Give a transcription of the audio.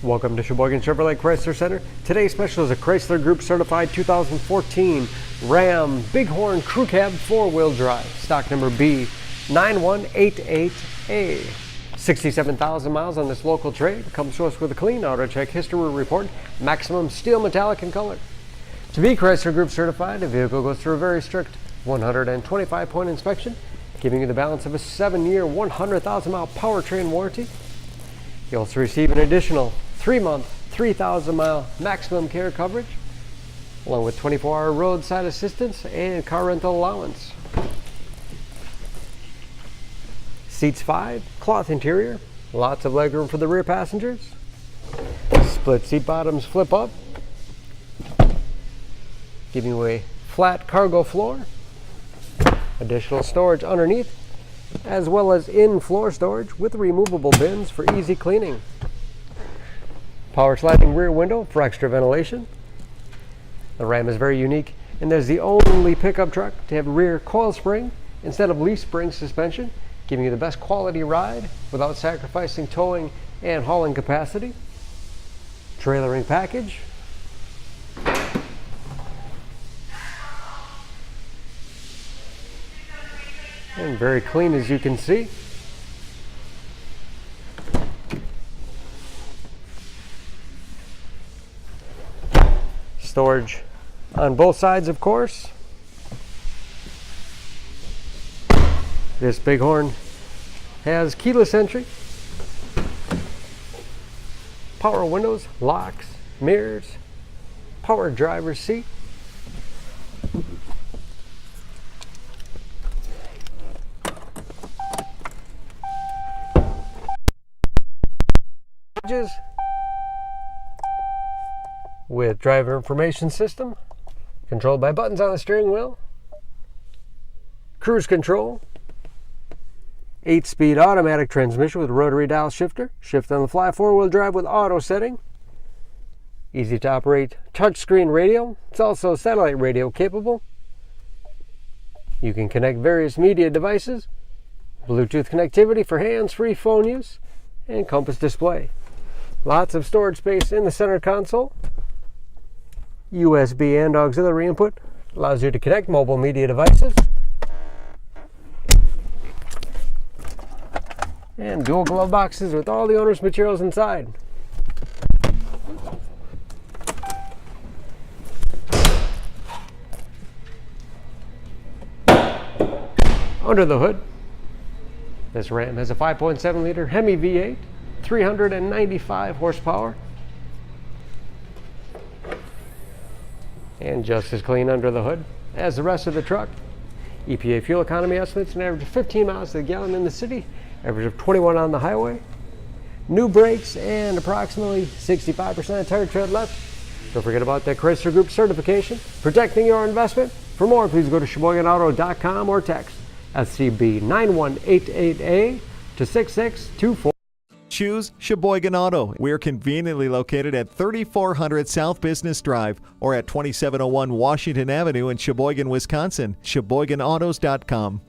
Welcome to Sheboygan Chevrolet Chrysler Center. Today's special is a Chrysler Group certified 2014 Ram Bighorn Crew Cab 4-wheel drive, stock number B9188A. 67,000 miles on this local trade. Comes to us with a clean auto check history report, maximum steel metallic in color. To be Chrysler Group certified, the vehicle goes through a very strict 125-point inspection, giving you the balance of a 7-year, 100,000-mile powertrain warranty. You also receive an additional 3-month, 3,000-mile maximum care coverage, along with 24-hour roadside assistance and car rental allowance. Seats 5, cloth interior, lots of legroom for the rear passengers. Split seat bottoms flip up, giving you a flat cargo floor. Additional storage underneath, as well as in-floor storage with removable bins for easy cleaning. Power sliding rear window for extra ventilation. The Ram is very unique, and there's the only pickup truck to have rear coil spring instead of leaf spring suspension, giving you the best quality ride without sacrificing towing and hauling capacity. Trailering package. And very clean, as you can see. Storage on both sides, of course. This Bighorn has keyless entry, power windows, locks, mirrors, power driver's seat. With driver information system, controlled by buttons on the steering wheel, cruise control, 8-speed automatic transmission with rotary dial shifter, shift on the fly 4-wheel drive with auto setting, easy to operate touchscreen radio. It's also satellite radio capable. You can connect various media devices, Bluetooth connectivity for hands-free phone use, and compass display. Lots of storage space in the center console. USB and auxiliary input allows you to connect mobile media devices. And dual glove boxes with all the owner's materials inside. Under the hood, this Ram has a 5.7-liter HEMI V8, 395 horsepower. And just as clean under the hood as the rest of the truck. EPA fuel economy estimates an average of 15 miles to the gallon in the city, average of 21 on the highway. New brakes and approximately 65% of tire tread left. Don't forget about that Chrysler Group certification, protecting your investment. For more, please go to SheboyganAuto.com or text SCB9188A to 6624. Choose Sheboygan Auto. We're conveniently located at 3400 South Business Drive or at 2701 Washington Avenue in Sheboygan, Wisconsin. SheboyganAutos.com.